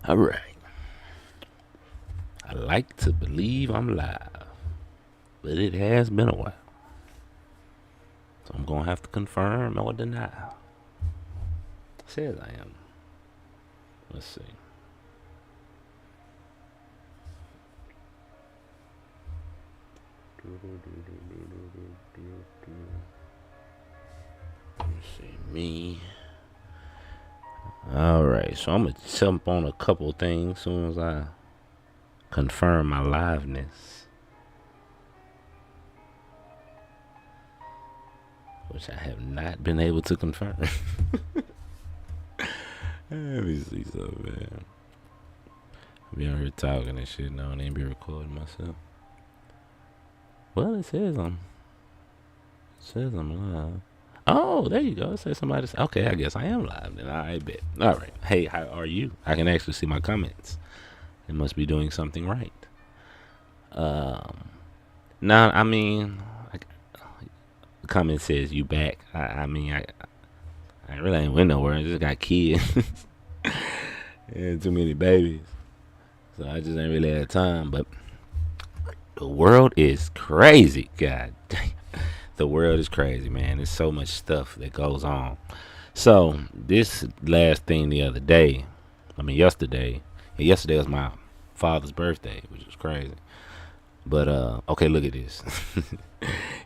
All right. I like to believe I'm live, but it has been a while. So I'm going to have to confirm or deny. It says I am. Let's see. Let's see. Me. All right. So I'm going to jump on a couple things as soon as I confirm my liveness, which I have not been able to confirm. Let me see something, man. I be out here talking and shit now and then be recording myself. Well, it says I'm live. Oh, there you go. It says somebody. Okay, I guess I am live then. I bet. All right. Hey, how are you? I can actually see my comments. It must be doing something right. Um, Nah, I mean, like, the comment says you back. I really ain't went nowhere. I just got kids. And too many babies. So I just ain't really had time. But the world is crazy. God damn. The world is crazy, man. There's so much stuff that goes on. So this last thing the other day, yesterday. Yesterday was my father's birthday, which was crazy. But okay, look at this.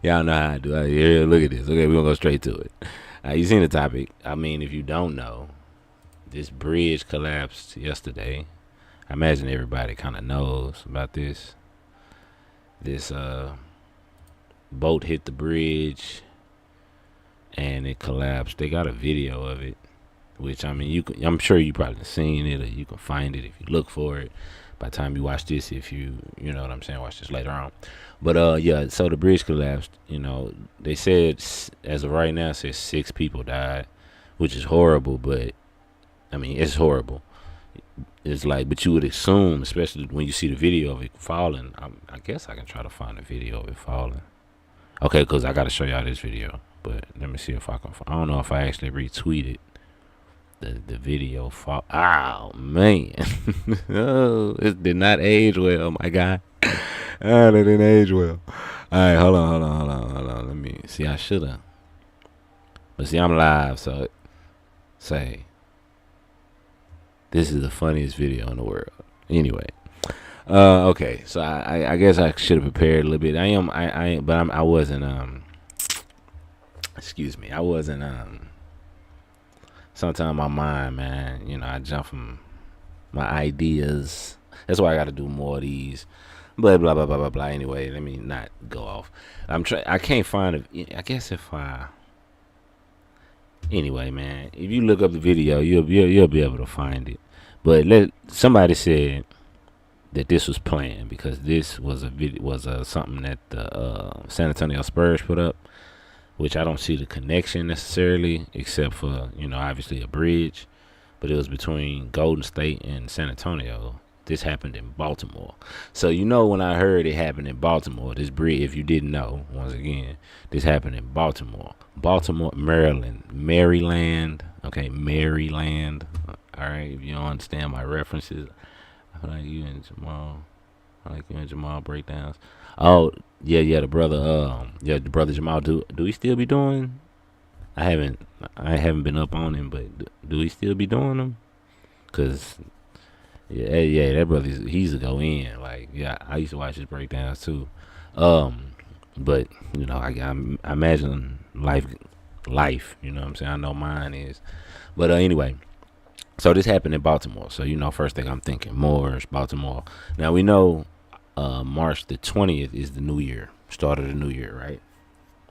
Y'all know how I do. Yeah, look at this. Okay, we're gonna go straight to it. You seen the topic? I mean, if you don't know, this bridge collapsed yesterday. I imagine everybody kind of knows about this. This boat hit the bridge and it collapsed. They got a video of it, which I mean, I'm sure you probably seen it, or you can find it if you look for it. By the time you watch this, if you know what I'm saying, watch this later on. But yeah, so the bridge collapsed. They said as of right now, it says 6 people died, which is horrible. But I mean, it's horrible. It's like, but you would assume, especially when you see the video of it falling. I guess I can try to find a video of it falling. Okay, cause I gotta show y'all this video. But let me see if I can. I don't know if I actually retweeted the video fall. Oh man, oh, it did not age well, my guy. Ah, it didn't age well. All right, hold on. Let me see. I shoulda, but see, I'm live, so say this is the funniest video in the world. Anyway, okay, so I guess I should have prepared a little bit. I wasn't. Excuse me, I wasn't. Sometimes my mind, man, I jump from my ideas. That's why I got to do more of these. Blah blah blah blah blah blah. Anyway, let me not go off. I can't find it. I guess if I. Anyway, man, if you look up the video, you'll be able to find it. But somebody said that this was planned because this was a video, was something that the San Antonio Spurs put up, which I don't see the connection necessarily, except for obviously a bridge, but it was between Golden State and San Antonio. This happened in Baltimore. So when I heard it happened in Baltimore, this bridge, if you didn't know, once again, this happened in Baltimore, Maryland. Okay, Maryland. All right, if you don't understand my references, I like you and Jamal. I like you and Jamal breakdowns. Oh yeah, the brother Jamal. Do he still be doing? I haven't been up on him, but do he still be doing them? Cause yeah, that brother, he's a go in. Like, yeah, I used to watch his breakdowns too. But I imagine life. You know what I'm saying? I know mine is. But anyway, so this happened in Baltimore. So first thing I'm thinking, Moors, Baltimore. Now we know, March the 20th is the new year, start of the new year, right?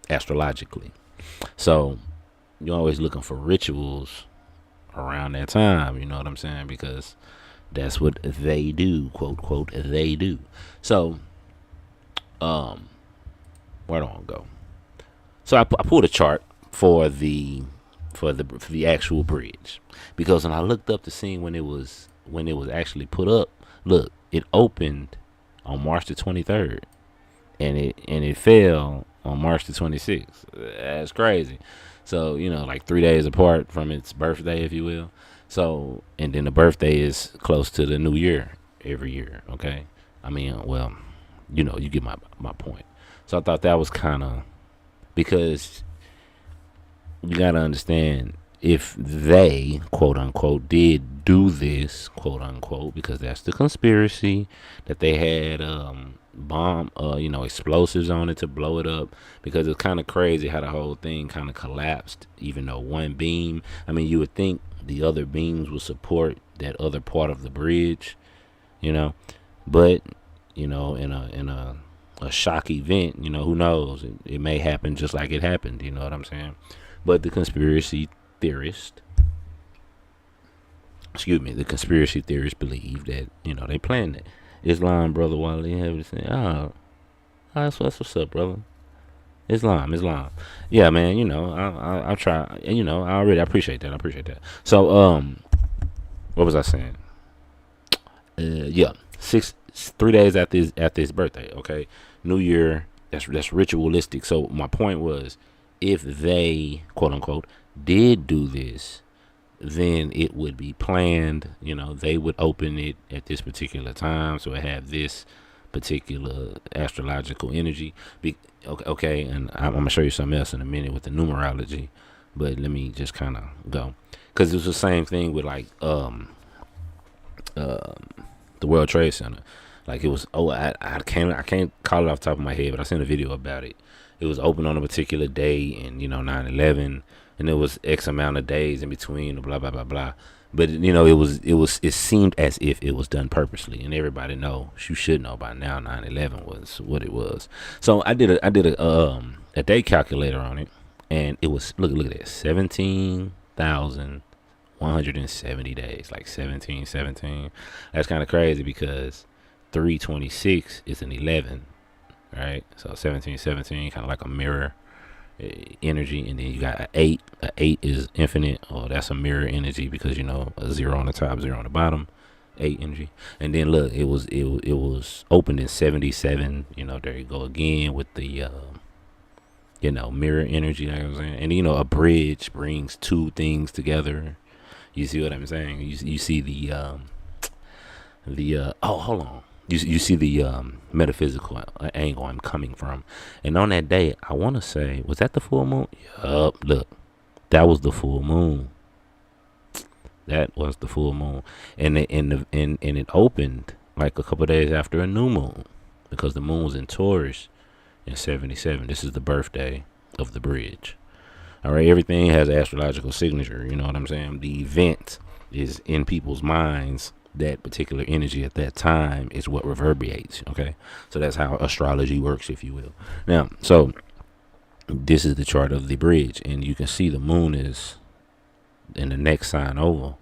Astrologically. So you're always looking for rituals around that time. You know what I'm saying? Because that's what they do, quote quote. They do. So, where do I go? So I pulled a chart for the actual bridge, because when I looked up to see when it was actually put up, look, it opened on March the 23rd, and it fell on March the 26th. That's crazy. So like 3 days apart from its birthday, if you will. So, and then the birthday is close to the new year every year. Okay, I mean, well, you get my point. So I thought that was kind of, because you gotta understand, if they, quote unquote, did do this, quote unquote, because that's the conspiracy, that they had bomb explosives on it to blow it up, because it's kind of crazy how the whole thing kind of collapsed, even though one beam, I mean, you would think the other beams would support that other part of the bridge, you know but in a shock event, who knows, it may happen just like it happened, you know what I'm saying. But the conspiracy theorist, excuse me, the conspiracy theorists believe that, they planned it. Islam, brother Wally, have to say, that's what's up, brother. Islam. Yeah, man, I try, I appreciate that. So, what was I saying? Yeah, 3 days after his birthday, okay? New Year, that's ritualistic. So my point was, if they, quote unquote, did do this, then it would be planned. They would open it at this particular time, so it have this particular astrological energy. Okay, and I'm gonna show you something else in a minute with the numerology, but let me just kind of go, because it was the same thing with like the World Trade Center. Like, it was, I can't call it off the top of my head, but I seen a video about it. It was open on a particular day in 9/11, and it was X amount of days in between, blah blah blah blah. But it seemed as if it was done purposely, and everybody know, you should know by now, 9/11 was what it was. So I did a day calculator on it, and it was, look at this, 17,170 days, like 1717. That's kind of crazy, because 326 is an 11, right? So 1717, kind of like a mirror energy. And then you got an 8. A 8 is infinite, or that's a mirror energy, because a 0 on the top, 0 on the bottom, 8 energy. And then look, it was opened in 77. There you go again with the mirror energy, like I was saying. And a bridge brings two things together. You see what I'm saying? You see oh, hold on. You see the metaphysical angle I'm coming from. And on that day, I want to say, was that the full moon? Yup, look, that was the full moon. That was the full moon, and it opened like a couple of days after a new moon, because the moon was in Taurus in 77. This is the birthday of the bridge. All right, everything has an astrological signature. You know what I'm saying? The event is in people's minds. That particular energy at that time is what reverberates. Okay, so that's how astrology works, if you will. Now, so this is the chart of the bridge, and you can see the moon is in the next sign over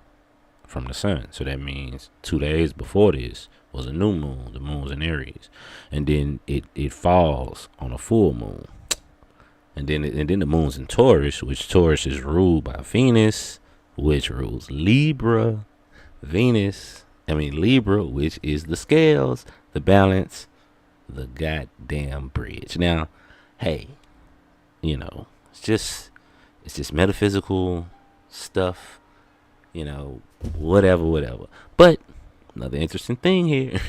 from the sun. So that means 2 days before this was a new moon. The moon's in Aries, and then it falls on a full moon, and then the moon's in Taurus, which Taurus is ruled by Venus, which rules Libra. Libra, which is the scales, the balance, the goddamn bridge. Now, hey, it's just metaphysical stuff, whatever. But another interesting thing here,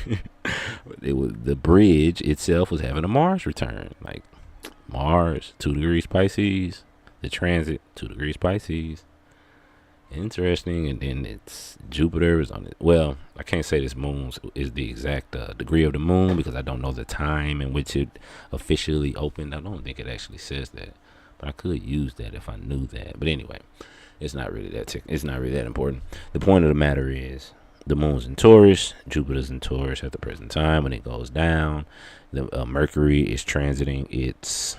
the bridge itself was having a Mars return, like Mars 2 degrees Pisces, the transit 2 degrees Pisces. Interesting. And then it's Jupiter is on it. Well, I can't say this moon is the exact degree of the moon, because I don't know the time in which it officially opened. I don't think it actually says that, but I could use that if I knew that. But anyway, it's not really that important. The point of the matter is, the moon's in Taurus, Jupiter's in Taurus at the present time. When it goes down, the Mercury is transiting its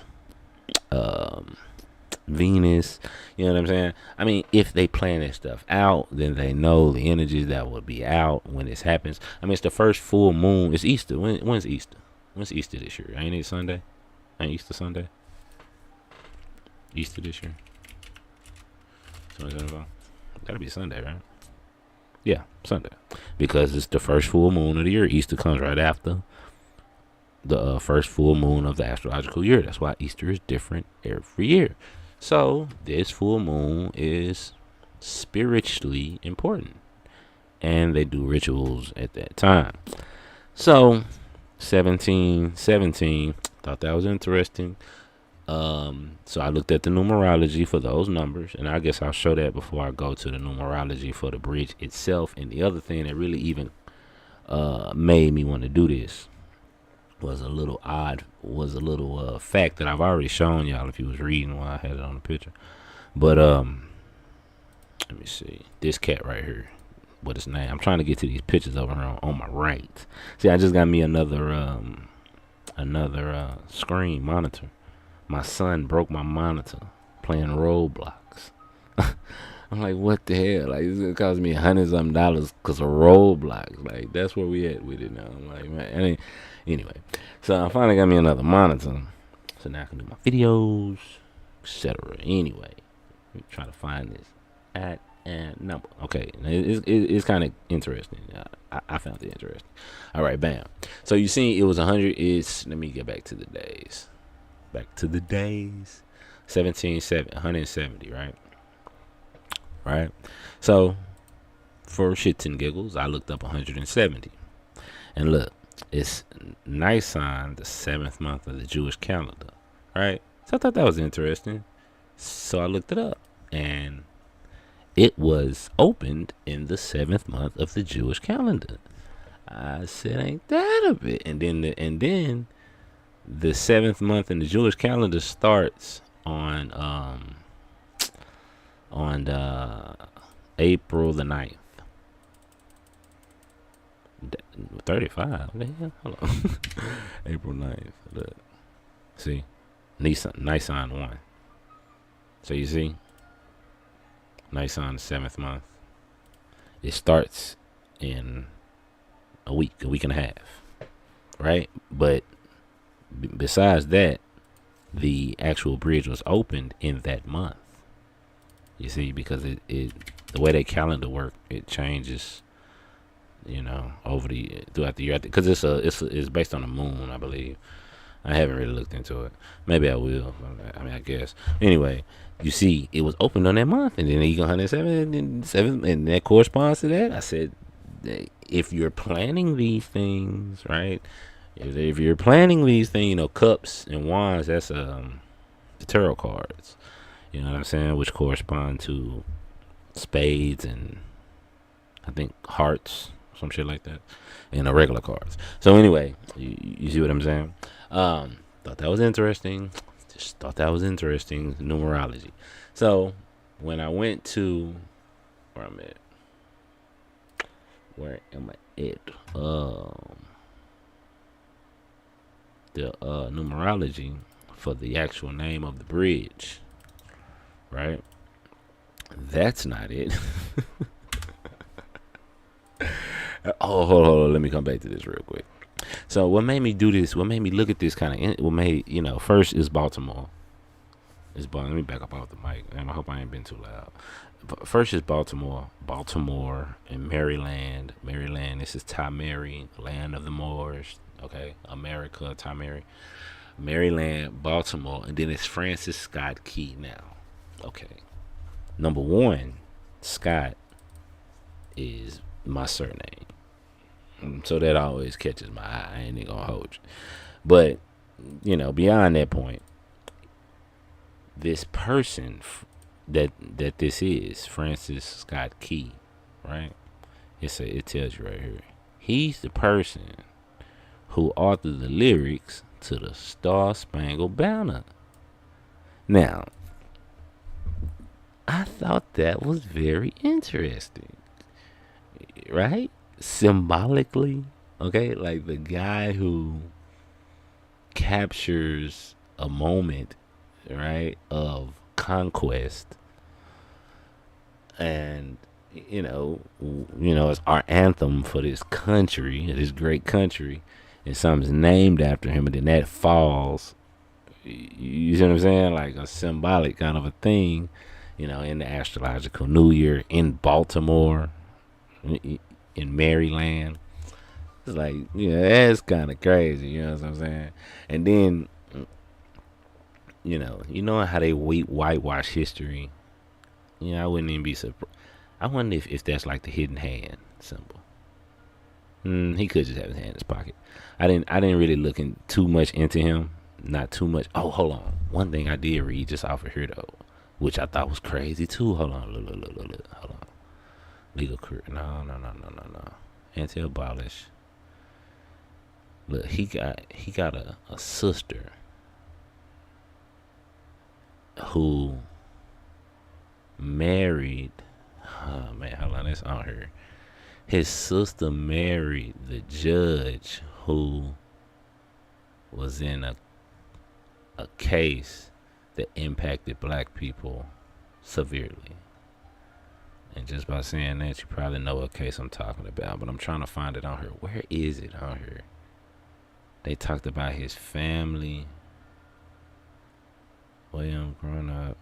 Venus. You know what I'm saying? I mean, if they plan that stuff out, then they know the energies that will be out when this happens. I mean, it's the first full moon. It's Easter. When's Easter? When's Easter this year? Ain't it Sunday? Ain't Easter Sunday? Easter this year? 2025? Gotta be Sunday, right? Yeah, Sunday. Because it's the first full moon of the year. Easter comes right after the first full moon of the astrological year. That's why Easter is different every year. So this full moon is spiritually important, and they do rituals at that time. So 1717, thought that was interesting. So I looked at the numerology for those numbers, and I guess I'll show that before I go to the numerology for the bridge itself. And the other thing that really even made me want to do this was a little fact that I've already shown y'all if you was reading while I had it on the picture. But let me see this cat right here. What his name? I'm trying to get to these pictures over here on my right. See, I just got me another screen monitor. My son broke my monitor playing Roblox. I'm like, what the hell? Like, it's gonna cost me $100 because of Roblox. Like, that's where we at with it now. I'm like, man. Anyway, so I finally got me another monitor, so now I can do my videos, etc. Anyway, let me try to find this at and number. Okay, it's kind of interesting. I found it interesting. All right, bam. So you see, it was 100. Let me get back to the days. 170, right? Right. So for shits and giggles, I looked up 170, and look, it's Nisan, the 7th month of the Jewish calendar, right? So I thought that was interesting. So I looked it up, and it was opened in the 7th month of the Jewish calendar. I said, ain't that a bit? And then the 7th month in the Jewish calendar starts on April the 9th. 35. Hold on. April 9th. Look. See? Nisan 1. So you see? Nisan, the 7th month. It starts in a week and a half. Right? But besides that, the actual bridge was opened in that month. You see, because it the way they calendar work, it changes, throughout the year. Because it's based on the moon, I believe. I haven't really looked into it. Maybe I will. I guess. Anyway, you see, it was opened on that month, and then you go 107, and 7, and that corresponds to that. I said, if you're planning these things, right? If you're planning these things, cups and wands, that's the tarot cards. You know what I'm saying? Which correspond to spades and I think hearts, some shit like that, and the regular cards. So anyway, you see what I'm saying? Thought that was interesting. Just thought that was interesting. Numerology. So when I went to where am I at? The numerology for the actual name of the bridge, right? That's not it. Hold on. Let me come back to this real quick. So what made me do this? What made me look at this first is Baltimore. Let me back up off the mic, and I hope I ain't been too loud. First is Baltimore and Maryland. This is Tamari, land of the Moors. Okay, America, Tamari, Maryland, Baltimore, and then it's Francis Scott Key now. Okay, number 1, Scott is my surname, so that always catches my eye. I ain't gonna hold you, but beyond that point, this person that this is Francis Scott Key, right? It tells you right here. He's the person who authored the lyrics to the Star Spangled Banner. Now, I thought that was very interesting, right? Symbolically, okay? Like the guy who captures a moment, right, of conquest, and it's our anthem for this country, this great country, and something's named after him, and then that falls. You see what I'm saying? Like a symbolic kind of a thing, in the astrological New Year in Baltimore, in Maryland. It's like, that's kind of crazy. You know what I'm saying? And then, you know how they whitewash history. Yeah, I wouldn't even be surprised. I wonder if that's like the hidden hand symbol. He could just have his hand in his pocket. I didn't really look in too much into him. Not too much. Oh, hold on. One thing I did read just off of here though, which I thought was crazy too. Hold on, look. Hold on. Legal career. No. Anti-abolish. Look, he got a sister who married. Oh man, hold on. That's on her. His sister married the judge who was in a case that impacted black people severely. And just by saying that, you probably know what case I'm talking about. But I'm trying to find it on her. Where is it on her? They talked about his family. William growing up.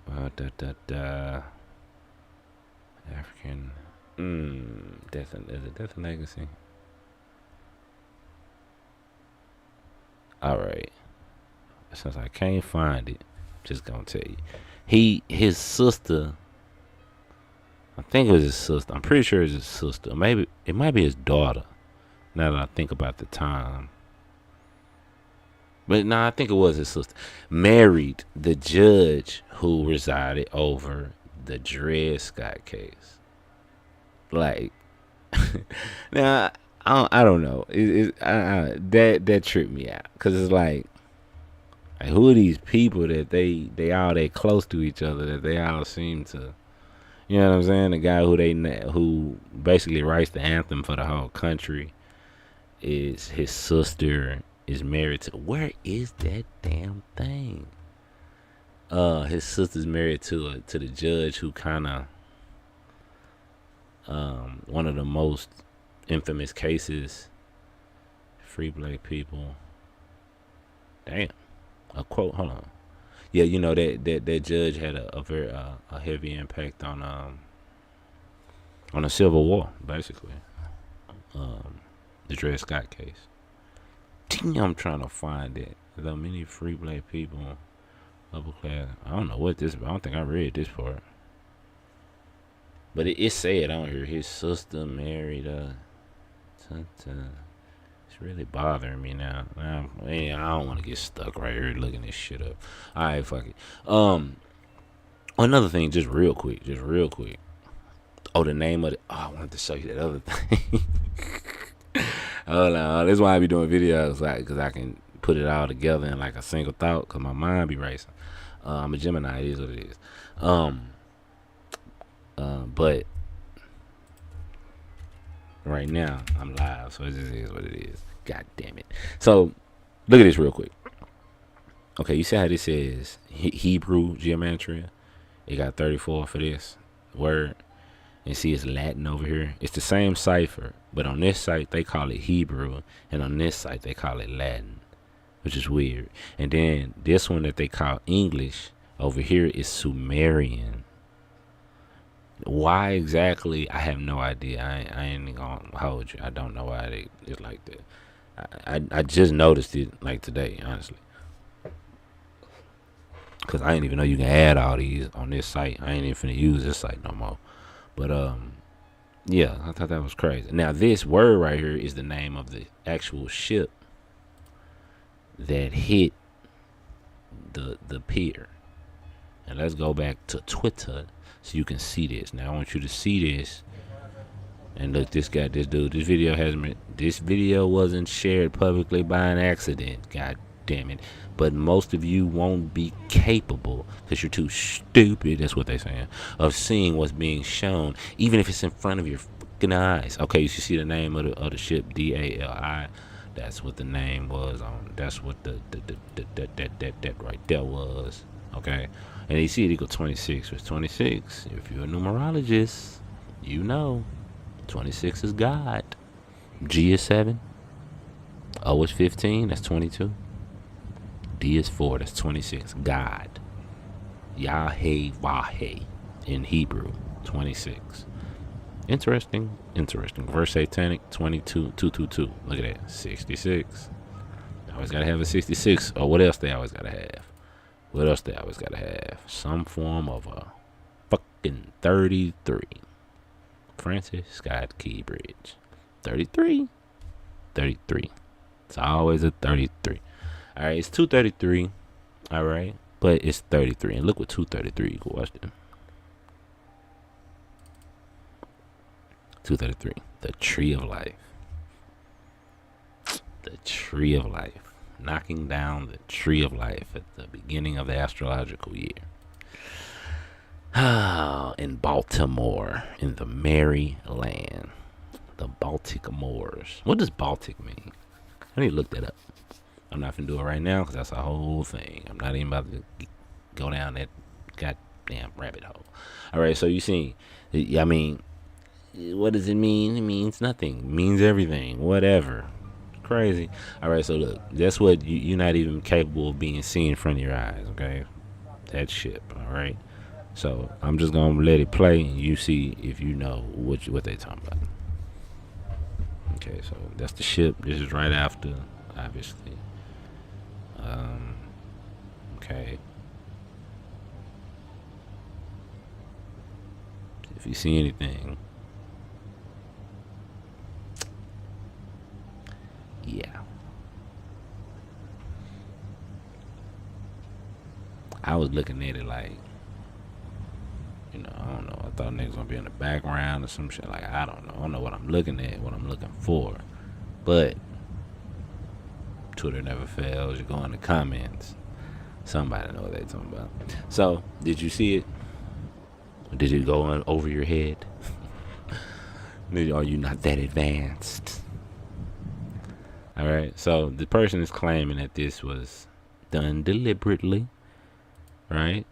African. Is it Death and Legacy? Alright. Since I can't find it, just gonna tell you. His sister, I think it was his sister. I'm pretty sure it's his sister. Maybe it might be his daughter. Now that I think about the time. But no, I think it was his sister. Married the judge who resided over the Dred Scott case. Like, now I don't know. That tripped me out because it's like who are these people that they all that close to each other that they all seem to, you know what I'm saying? The guy who basically writes the anthem for the whole country is his sister is married to, where is that damn thing? His sister's married to the judge who kind of one of the most infamous cases, free black people. Damn, a quote. Hold on. Yeah, you know that judge had a very a heavy impact on the Civil War, basically. The Dred Scott case. I'm trying to find it. Though many free black people, upper class. I don't know what this. I don't think I read this part. But it said on here his sister married it's really bothering me now. I don't want to get stuck right here looking this shit up. All right, fuck it. Another thing, just real quick. Oh, the name of it. Oh, I wanted to show you that other thing. Hold on. That's why I be doing videos, like, because I can put it all together in like a single thought, because my mind be racing. I'm a Gemini. It is what it is. But right now I'm live, so it just is what it is. God damn it. So look at this real quick. Okay, you see how this says Hebrew geometry? It got 34 for this word. And see, it's Latin over here. It's the same cipher, but on this site they call it Hebrew, and on this site they call it Latin, which is weird. And then this one that they call English over here is Sumerian. Why exactly? I have no idea. I ain't gonna hold you. I don't know why it's like that. I just noticed it like today, honestly, because I didn't even know you can add all these on this site. I ain't even finna use this site no more. But yeah, I thought that was crazy. Now this word right here is the name of the actual ship that hit the pier. And let's go back to Twitter so you can see this. Now I want you to see this. And look, this dude. This video wasn't shared publicly by an accident. God damn it. But most of you won't be capable, because you're too stupid, that's what they're saying, of seeing what's being shown, even if it's in front of your fucking eyes. Okay, you see the name of the ship, DALI. That's what the name was on. That's what that right there was. Okay, and you see it equal 26. It's 26. If you're a numerologist, you know 26 is God. G is 7. O is 15. That's 22. D is 4. That's 26. God. Yahweh in Hebrew. 26. Interesting. Verse satanic. 22. 222. Look at that. 66. Always gotta have a 66. Or what else they always gotta have? Some form of a fucking 33. Francis Scott Key Bridge. 33. 33. It's always a 33. Alright, it's 233. Alright. But it's 33. And look what 233 equals. Watch this. 233. The tree of life. The tree of life. Knocking down the tree of life at the beginning of the astrological year. In Baltimore, in the merry land. The Baltic Moors. What does Baltic mean? I need to look that up. I'm not finna do it right now because that's a whole thing. I'm not even about to go down that goddamn rabbit hole. Alright, so you see, I mean, what does it mean? It means nothing. It means everything. Whatever. Crazy. Alright, so look, that's what you're not even capable of being seen in front of your eyes, okay? That ship, alright? So I'm just gonna let it play and you see if you know what they talking about. Okay, so that's the ship. This is right after, obviously. Okay. If you see anything, yeah. I was looking at it like, you know, I don't know. I thought niggas gonna be in the background or some shit. Like, I don't know. I don't know what I'm looking at, what I'm looking for. But Twitter never fails. You go in the comments. Somebody know what they talking about. So, did you see it? Did it go on over your head? Are you not that advanced? Alright, so the person is claiming that this was done deliberately, right?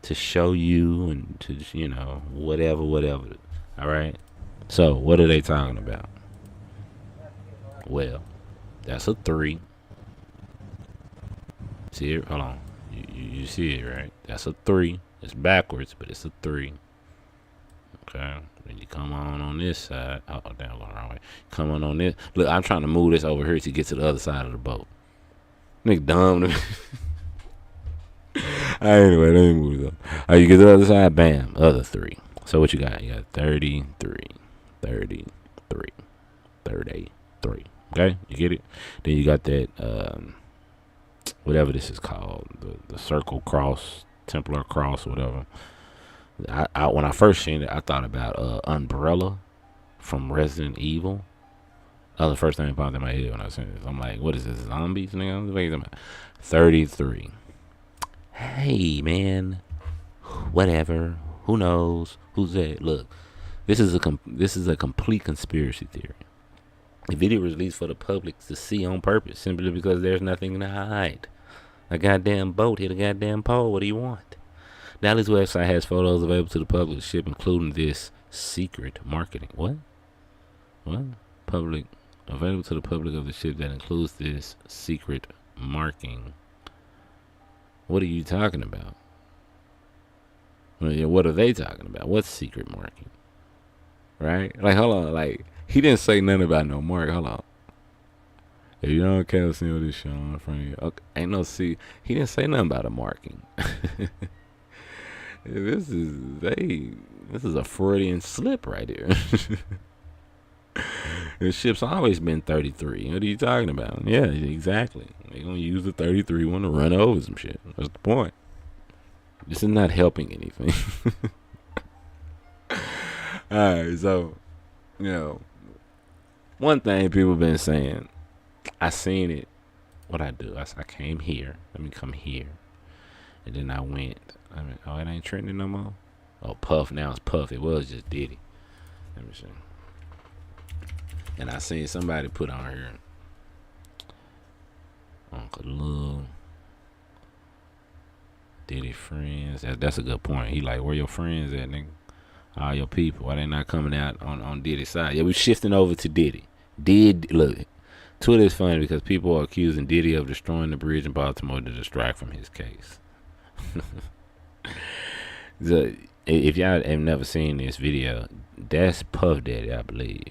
To show you and to, you know, whatever. Alright? So, what are they talking about? Well, that's a 3. See it? Hold on. You see it, right? That's a 3. It's backwards, but it's a 3. Okay. Then you come on this side. Oh, damn, going the wrong way. Come on this. Look, I'm trying to move this over here to get to the other side of the boat. Nigga dumb to me. Anyway, let me move it up. You get to the other side, bam, other 3. So what you got? You got 33. 33. 33. Okay? You get it? Then you got that, whatever this is called, the circle cross, Templar cross, whatever. I when I first seen it, I thought about Umbrella from Resident Evil. That was the first thing that popped in my head when I seen this. I'm like, what is this, zombies, nigga? 33. Hey, man. Whatever. Who knows? Who's that? Look, this is a complete conspiracy theory. The video was released for the public to see on purpose, simply because there's nothing to hide. A goddamn boat hit a goddamn pole. What do you want? Now this website has photos available to the public ship, including this secret marketing. What? Public available to the public of the ship that includes this secret marking. What are you talking about? Well, yeah, what are they talking about? What's secret marking? Right? Like, hold on. Like, he didn't say nothing about no mark. Hold on. If you don't care, see what this shit on in front of you. Okay, ain't no see. He didn't say nothing about a marking. This is a Freudian slip right here. The ship's always been 33. What are you talking about? Yeah, exactly. They're gonna use the 33 one to run over some shit. That's the point. This is not helping anything. Alright, so, you know, one thing people been saying, I seen it. What I do? I came here. Let me come here. And then I went. Oh, it ain't trending no more? Oh, Puff. Now it's Puff. It was just Diddy. Let me see. And I seen somebody put on here, Uncle Lil, Diddy friends. That's a good point. He like, where your friends at, nigga? All your people. Why they not coming out on Diddy's side? Yeah, we shifting over to Diddy. Look, Twitter is funny because people are accusing Diddy of destroying the bridge in Baltimore to distract from his case. If y'all have never seen this video, that's Puff Daddy, I believe.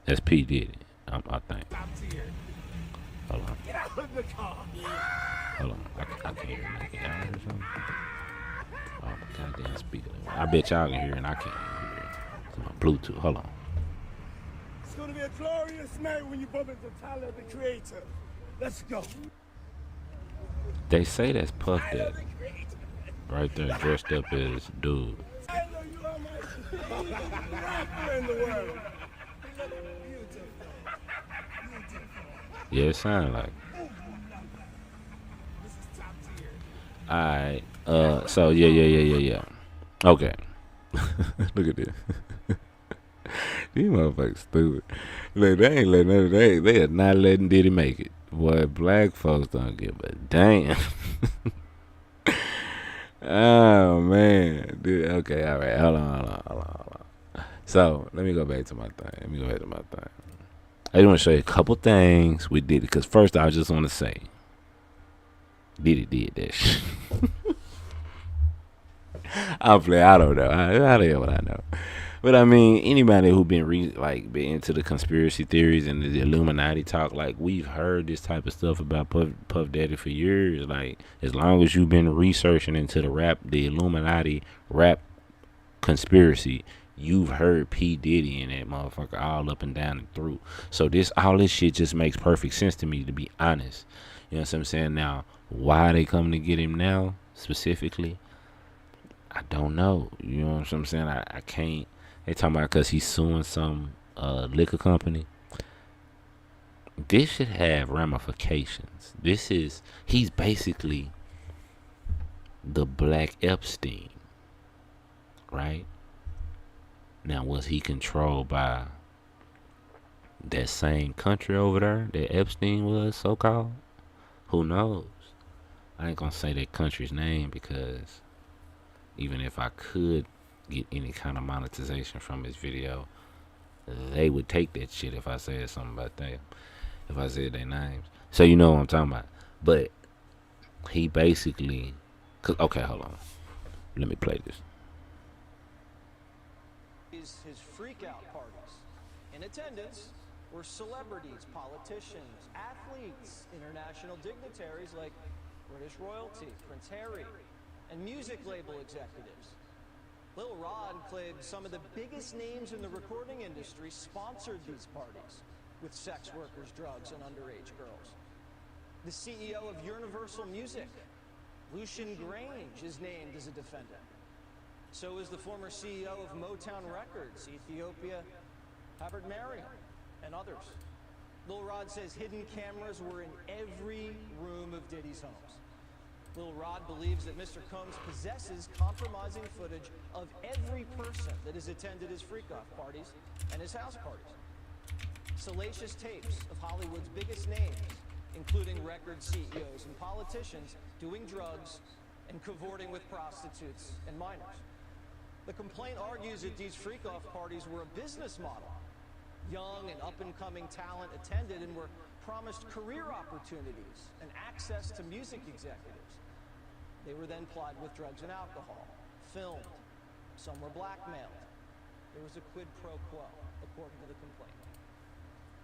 That's P Diddy, I think. Hold on. Get out of the car. Hold on. I can't hear nothing. Y'all hear something? Oh. Goddamn speaker. I bet y'all can hear it and I can't even hear it. It's my Bluetooth. Hold on. It's gonna be a glorious night when you bump into Tyler, the Creator. Let's go. They say that's Puff Daddy. Right there, dressed up as dude. Tyler, you are my favorite rapper in the world. Beautiful. Yeah, it sounded like. This is top tier. Alright. So yeah. Okay. Look at this. These motherfuckers stupid. Look, they ain't letting none of they are not letting Diddy make it. Boy, black folks don't give a damn. Oh man. Dude, okay, alright. Hold on. So let me go back to my thing. I just want to show you a couple things we did. Because first, I just want to say, Diddy did that shit. I don't know. I don't know what I know. But I mean, anybody who been been into the conspiracy theories and the Illuminati talk, like we've heard this type of stuff about Puff Daddy for years. Like as long as you've been researching into the Illuminati rap conspiracy, you've heard P Diddy and that motherfucker all up and down and through. So all this shit just makes perfect sense to me, to be honest. You know what I'm saying? Now, why they coming to get him now specifically? I don't know. You know what I'm saying? I can't. They talking about because he's suing some liquor company. This should have ramifications. He's basically the Black Epstein, right? Now, was he controlled by that same country over there that Epstein was, so-called? Who knows? I ain't gonna say that country's name because even if I could get any kind of monetization from his video, they would take that shit if I said something about that. If I said their names. So you know what I'm talking about. But he basically... Okay, hold on. Let me play this. His freak-out parties. In attendance were celebrities, politicians, athletes, international dignitaries like British royalty, Prince Harry, and music label executives. Lil Rod claimed some of the biggest names in the recording industry sponsored these parties with sex workers, drugs, and underage girls. The CEO of Universal Music, Lucian Grange, is named as a defendant. So is the former CEO of Motown Records, Ethiopia, Hubbard Marion, and others. Lil Rod says hidden cameras were in every room of Diddy's homes. Lil Rod believes that Mr. Combs possesses compromising footage of every person that has attended his freak-off parties and his house parties. Salacious tapes of Hollywood's biggest names, including record CEOs and politicians, doing drugs and cavorting with prostitutes and minors. The complaint argues that these freak-off parties were a business model. Young and up-and-coming talent attended and were promised career opportunities and access to music executives. They were then plied with drugs and alcohol, filmed. Some were blackmailed. There was a quid pro quo, according to the complaint.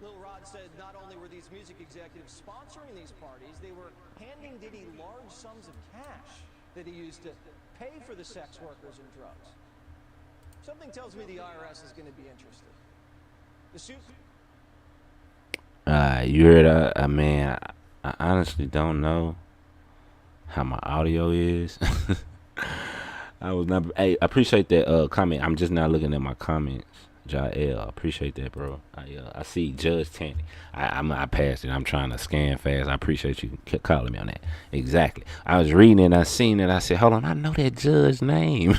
Lil Rod said not only were these music executives sponsoring these parties, they were handing Diddy large sums of cash that he used to pay for the sex workers and drugs. Something tells me the IRS is going to be interested. The suit... You heard man, I honestly don't know how my audio is. I was not. Hey, I appreciate that comment. I'm just not looking at my comments. Jael, I appreciate that, bro. I see Judge Tanny. I passed it. I'm trying to scan fast. I appreciate you calling me on that. Exactly. I was reading it and I seen it. I said, hold on, I know that judge name.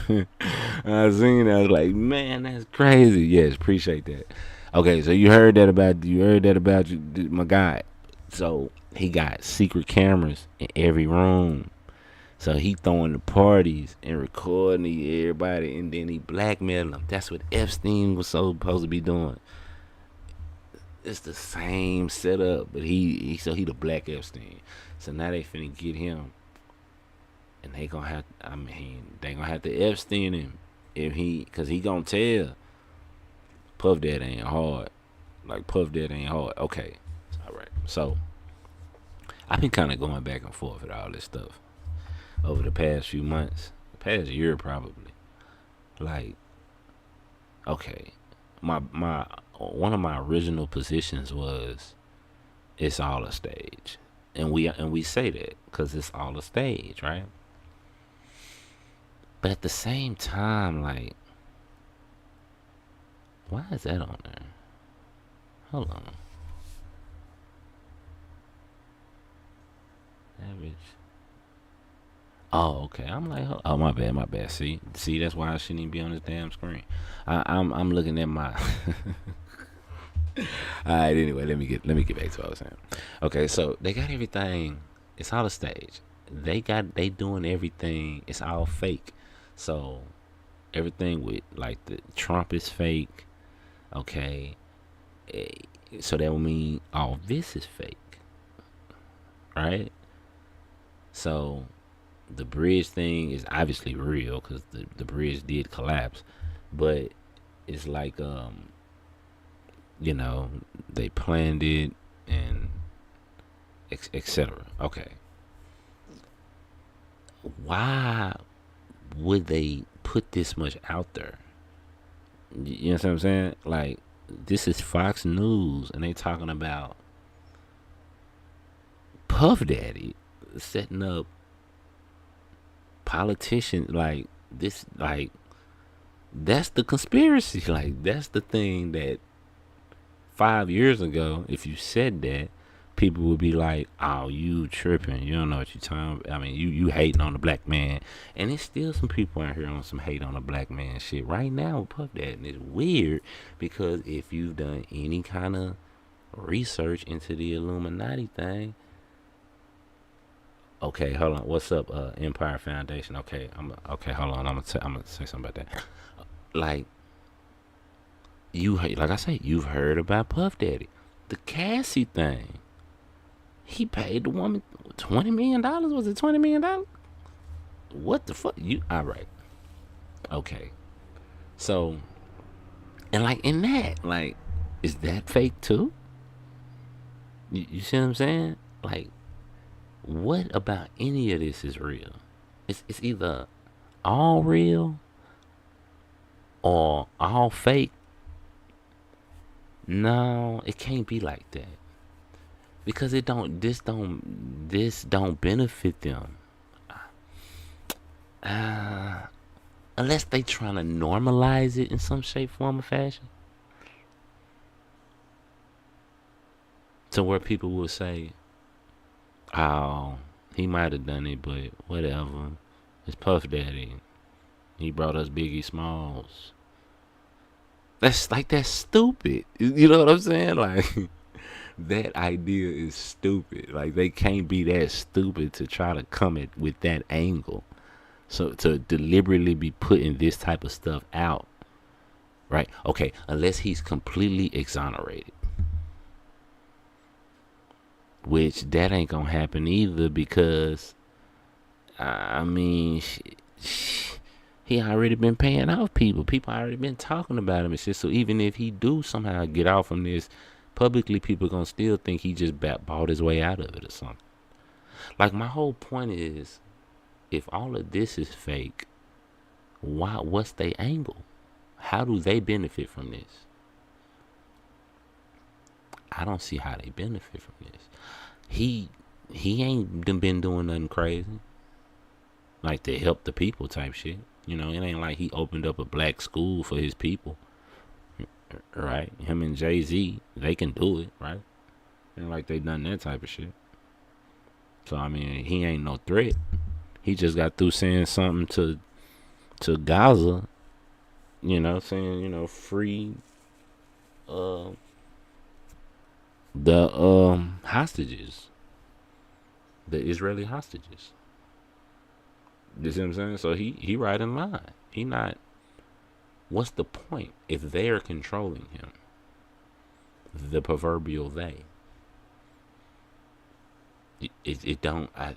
I seen it. I was like, man, that's crazy. Yes, appreciate that. Okay, so you heard that about my guy. So he got secret cameras in every room. So he throwing the parties and recording everybody, and then he blackmailing them. That's what Epstein was supposed to be doing. It's the same setup, but he the Black Epstein. So now they finna get him, and they gonna have to Epstein him cause he gonna tell Puff Daddy ain't hard. Like Puff Daddy ain't hard. Okay, all right. So I've been kind of going back and forth with all this stuff over the past few months, past year probably. Like, okay, my one of my original positions was it's all a stage, and we say that because it's all a stage, right? But at the same time, like, why is that on there? Hold on, average. Oh, okay. I'm like, oh, my bad, my bad. See, that's why I shouldn't even be on this damn screen. I'm looking at my. All right. Anyway, let me get back to what I was saying. Okay, so they got everything. It's all a stage. They doing everything. It's all fake. So everything with like the Trump is fake. Okay, eh, so that would mean all this is fake, right? So the bridge thing is obviously real because the bridge did collapse, but it's like you know they planned it and etc. Okay, why would they put this much out there? You know what I'm saying? Like, this is Fox News and they talking about Puff Daddy setting up politicians like this. Like, that's the conspiracy. Like, that's the thing that 5 years ago, if you said that, people would be like, "Oh, you tripping? You don't know what you're talking about. I mean, you hating on the black man." And there's still some people out here on some hate on the black man shit right now with Puff Daddy. And it's weird because if you've done any kind of research into the Illuminati thing, okay, hold on. What's up, Empire Foundation? Okay. Hold on. I'm gonna say something about that. Like, like I say, you've heard about Puff Daddy, the Cassie thing. He paid the woman $20 million. Was it $20 million? What the fuck? You all right? Okay. So, and like in that, like, is that fake too? You see what I'm saying? Like, what about any of this is real? It's either all real or all fake. No, it can't be like that because it don't. This don't benefit them. Uh, Unless they trying to normalize it in some shape, form, or fashion, to where people will say, "Oh, he might have done it, but whatever. It's Puff Daddy. He brought us Biggie Smalls." That's stupid. You know what I'm saying? Like, that idea is stupid. Like, they can't be that stupid to try to come at with that angle. So to deliberately be putting this type of stuff out, right? Okay, unless he's completely exonerated, which that ain't gonna happen either because I mean, he already been paying off people. People already been talking about him and shit. So even if he do somehow get off from this publicly, people gonna still think he just bought his way out of it or something. Like, my whole point is, if all of this is fake, why? What's their angle? How do they benefit from this? I don't see how they benefit from this. He ain't been doing nothing crazy like to help the people type shit. You know, it ain't like he opened up a black school for his people, right? Him and Jay-Z, they can do it, right? Ain't like they done that type of shit. So I mean, he ain't no threat. He just got through saying something to Gaza, saying, free uh the hostages, the Israeli hostages. You see what I'm saying? So he right in line. He not. What's the point if they're controlling him? The proverbial they. It don't. I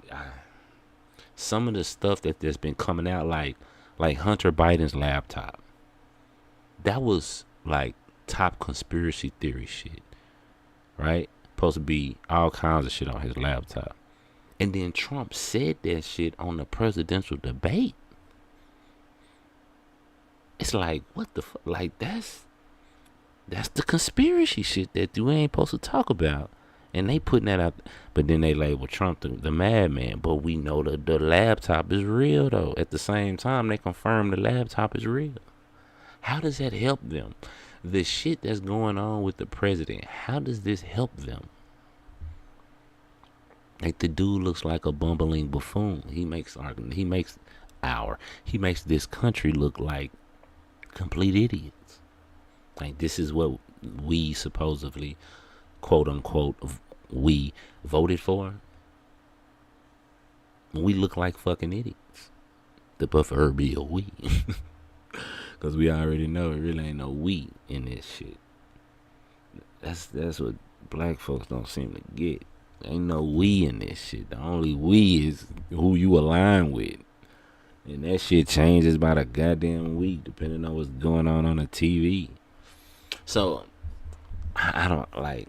some of the stuff that's been coming out, like Hunter Biden's laptop. That was like top conspiracy theory shit, right? Supposed to be all kinds of shit on his laptop. And then Trump said that shit on the presidential debate. It's like, what the fuck? Like, that's the conspiracy shit that you ain't supposed to talk about. And they putting that out, but then they label Trump the madman. But we know the laptop is real, though. At the same time, they confirm the laptop is real. How does that help them? The shit that's going on with the president, how does this help them? Like, the dude looks like a bumbling buffoon. He makes this country look like complete idiots. Like, this is what we supposedly, quote unquote, we voted for. We look like fucking idiots. The proverbial we. Because we already know it really ain't no we in this shit. That's what black folks don't seem to get. Ain't no we in this shit. The only we is who you align with. And that shit changes by the goddamn week, depending on what's going on the TV. So, I don't like.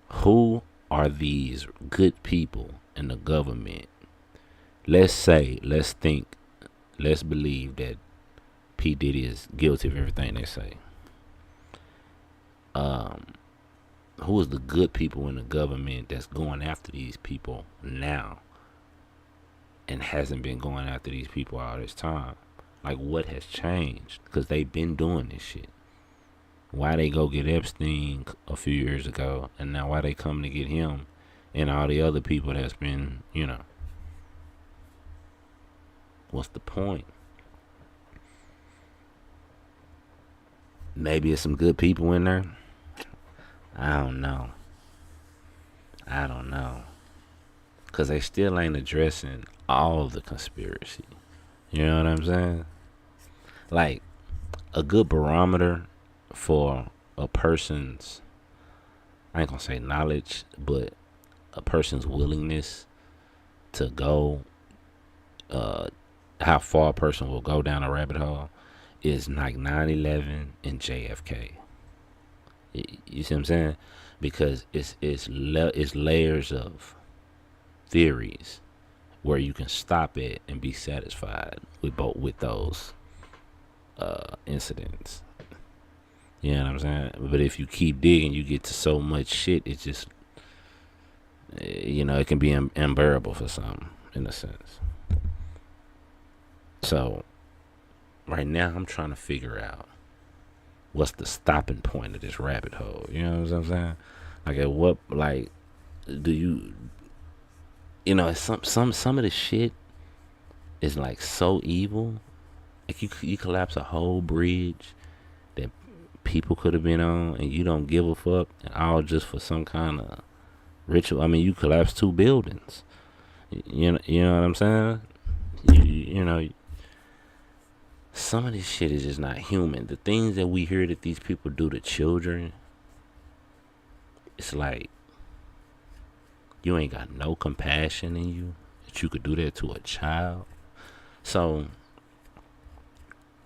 Who are these good people in the government? Let's think, let's believe that P Diddy is guilty of everything they say. Who is the good people in the government that's going after these people now and hasn't been going after these people all this time? Like, what has changed? Because they've been doing this shit. Why they go get Epstein a few years ago, and now why they come to get him and all the other people that's been, what's the point? Maybe it's some good people in there. I don't know. Because they still ain't addressing all the conspiracy. You know what I'm saying? Like, a good barometer for a person's, I ain't gonna say knowledge, but a person's willingness to go, how far a person will go down a rabbit hole is like 9/11 and JFK. You see what I'm saying? Because it's layers of theories where you can stop it and be satisfied with those incidents. You know what I'm saying? But if you keep digging, you get to so much shit. It's just, it can be unbearable for some, in a sense. So, right now, I'm trying to figure out what's the stopping point of this rabbit hole. You know what I'm saying? Like, at what, like, do you, some of the shit is like so evil. Like, you collapse a whole bridge that people could have been on, and you don't give a fuck, and all just for some kind of ritual. I mean, you collapse 2 buildings. You know what I'm saying? You know, some of this shit is just not human. The things that we hear that these people do to children, it's like you ain't got no compassion in you that you could do that to a child. So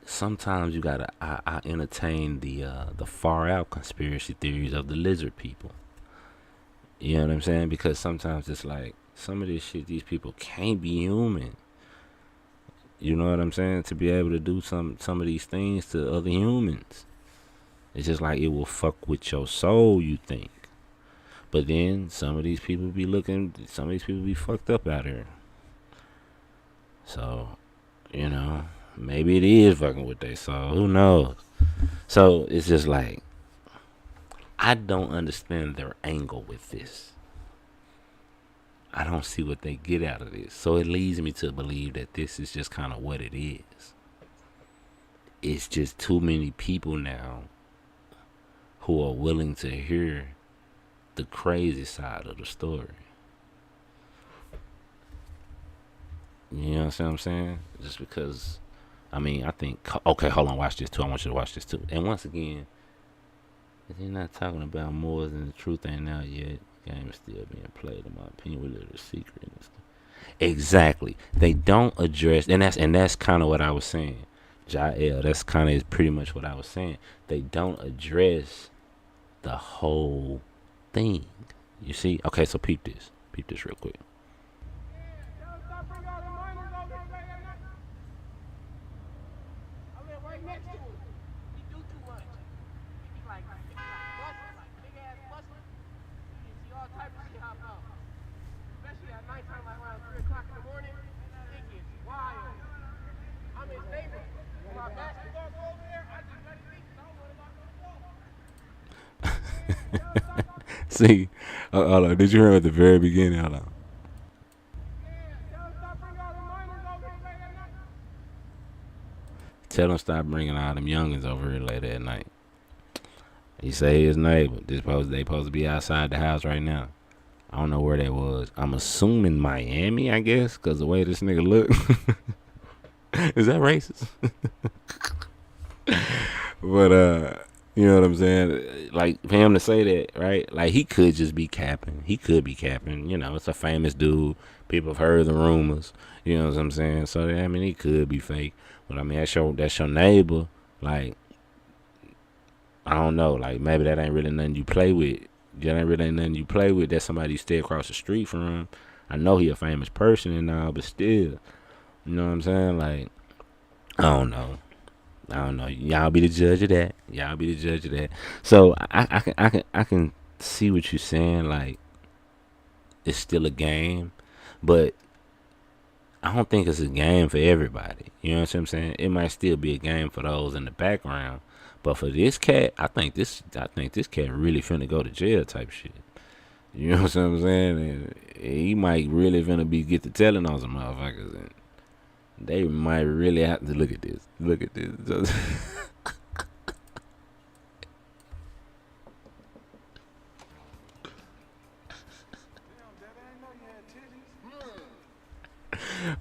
sometimes you gotta I entertain the far out conspiracy theories of the lizard people. You know what I'm saying? Because sometimes it's like some of this shit, these people can't be human. You know what I'm saying? To be able to do some of these things to other humans, it's just like it will fuck with your soul, you think. But then some of these people be fucked up out here. So, maybe it is fucking with their soul. Who knows? So it's just like, I don't understand their angle with this. I don't see what they get out of this. So it leads me to believe that this is just kind of what it is. It's just too many people now who are willing to hear the crazy side of the story. You know what I'm saying? Just because, I think, okay, hold on, watch this too. I want you to watch this too. And once again, they're not talking about more than the truth ain't out yet. Game is still being played, in my opinion. We live a secret in this. Exactly. They don't address, and that's kind of what I was saying. Jael, that's kind of pretty much what I was saying. They don't address the whole thing. You see? Okay, so peep this real quick. See, hold on. Did you hear him at the very beginning? Hold on. Tell him stop bringing all them youngins over here late at night. He say his neighbor. They supposed to be outside the house right now. I don't know where that was. I'm assuming Miami, I guess, because the way this nigga look. Is that racist? But you know what I'm saying? Like for him to say that, right? Like he could just be capping. He could be capping. You know, it's a famous dude. People have heard the rumors. You know what I'm saying? So I mean, he could be fake. But I mean, that's your neighbor. Like I don't know. Like maybe that ain't really nothing you play with. That ain't really nothing you play with. That's somebody you stay across the street from. I know he a famous person and all, but still, you know what I'm saying? Like I don't know. I don't know. Y'all be the judge of that. Y'all be the judge of that. So I can see what you're saying. Like it's still a game, but I don't think it's a game for everybody. You know what I'm saying? It might still be a game for those in the background, but for this cat, I think this cat really finna go to jail type shit. You know what I'm saying? And he might really finna be get to telling on some motherfuckers, and they might really have to look at this. Look at this.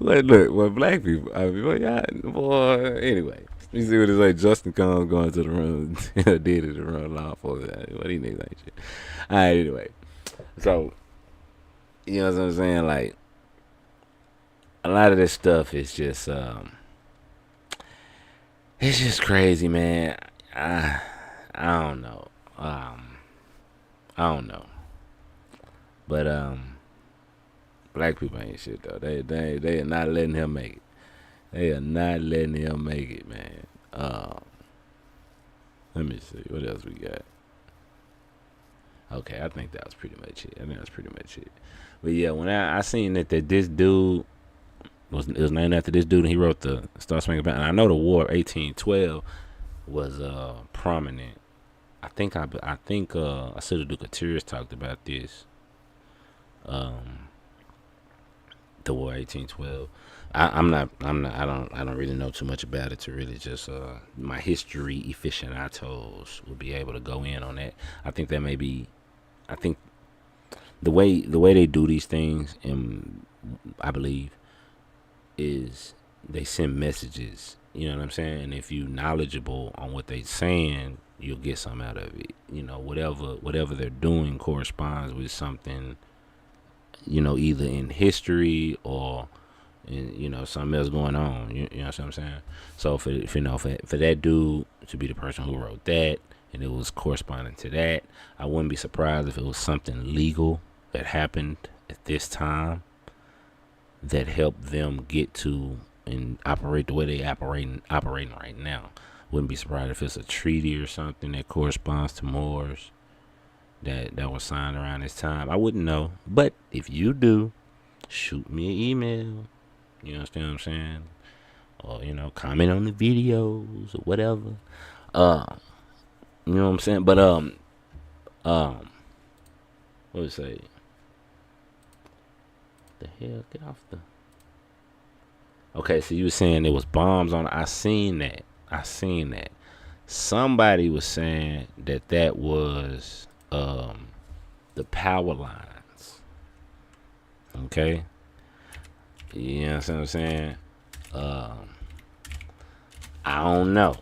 Look, well, black people. I mean, well, y'all, boy. Anyway, you see what it's like. Justin comes going to the room. Did it to run law for that. What these niggas ain't shit. All right. Anyway, so you know what I'm saying? Like a lot of this stuff is just it's just crazy, man. I I don't know. I don't know, but black people ain't shit though. They are not letting him make it. They are not letting him make it, man. Let me see what else we got. Okay, I think that was pretty much it. I think that's pretty much it. But yeah, when I seen that this dude it was named after this dude, and he wrote the Star Spangled Banner. And I know the War of 1812 was prominent. I should have do Couturiers talked about this. Um, the War 1812. I don't really know too much about it to really just my history aficionados would be able to go in on that. I think that may be. I think the way they do these things, and I believe, is they send messages. You know what I'm saying? And if you knowledgeable on what they saying, you'll get something out of it. You know, whatever they're doing corresponds with something. You know, either in history or in something else going on. You know what I'm saying? So for that dude to be the person who wrote that, and it was corresponding to that, I wouldn't be surprised if it was something legal that happened at this time that helped them get to and operate the way they operating right now. Wouldn't be surprised if it's a treaty or something that corresponds to Moors that was signed around this time. I wouldn't know, but if you do, shoot me an email. You understand what I'm saying? Or comment on the videos or whatever. You know what I'm saying? But what would say? The hell, get off the. Okay, so you were saying there was bombs on. I seen that. Somebody was saying that was the power lines. Okay. You know what I'm saying? I don't know.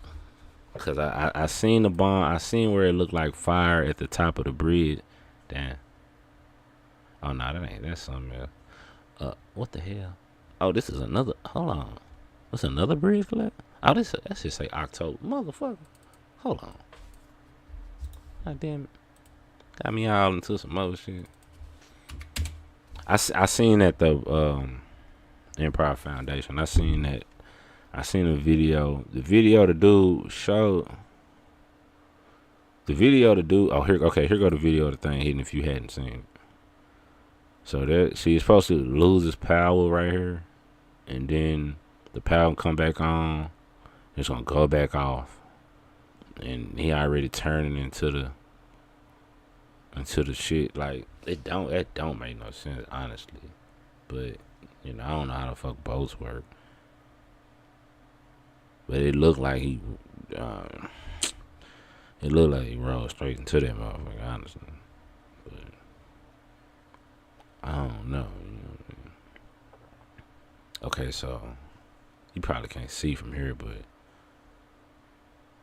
Cause I seen the bomb. I seen where it looked like fire at the top of the bridge. Damn. Oh no, that's something else. What the hell? Oh, this is another. Hold on. What's another bridge collapse? Oh, let's just say October, motherfucker. Hold on. God damn it. Got me all into some other shit. I seen that the Empire Foundation. I seen that. I seen a video. The video the dude showed. Oh, here go the video of the thing hitting if you hadn't seen it. So he's supposed to lose his power right here, and then the power come back on. It's gonna go back off, and he already turning into into the shit. Like that don't make no sense, honestly. But I don't know how the fuck boats work. But it looked like uh, he rode straight into that motherfucker, honestly. But I don't know. Okay, so you probably can't see from here, but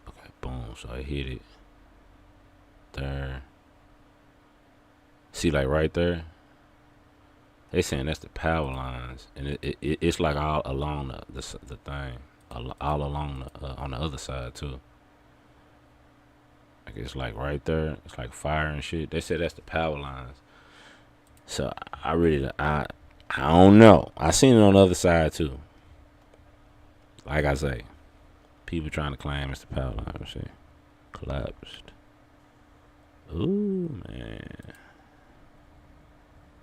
okay, boom. So I hit it there. See, like right there, they saying that's the power lines, and it's like all along the thing, all along on the other side too. Like it's like right there, it's like fire and shit. They said that's the power lines. So I don't know. I seen it on the other side too. Like I say, people trying to claim it's the power line and shit. Collapsed. Ooh man,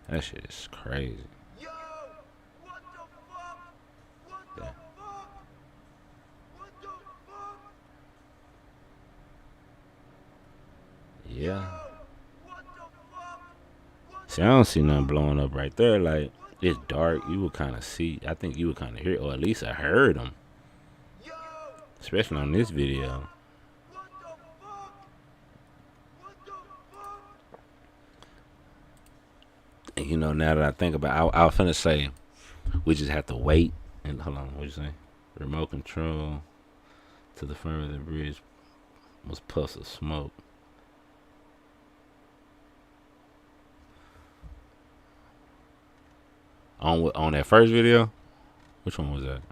that shit is crazy. Yo! What the fuck? What the Yeah. fuck? What the fuck? Yeah. What the fuck? What See, I don't see nothing blowing up right there. Like it's dark. You would kind of see. I think you would kind of hear, or at least I heard them, Yo! especially on this video. What the fuck? What the fuck? And now that I think about it, I was finna say, we just have to wait. And hold on, what you say? Remote control to the front of the bridge was puffs of smoke. On that first video, which one was that?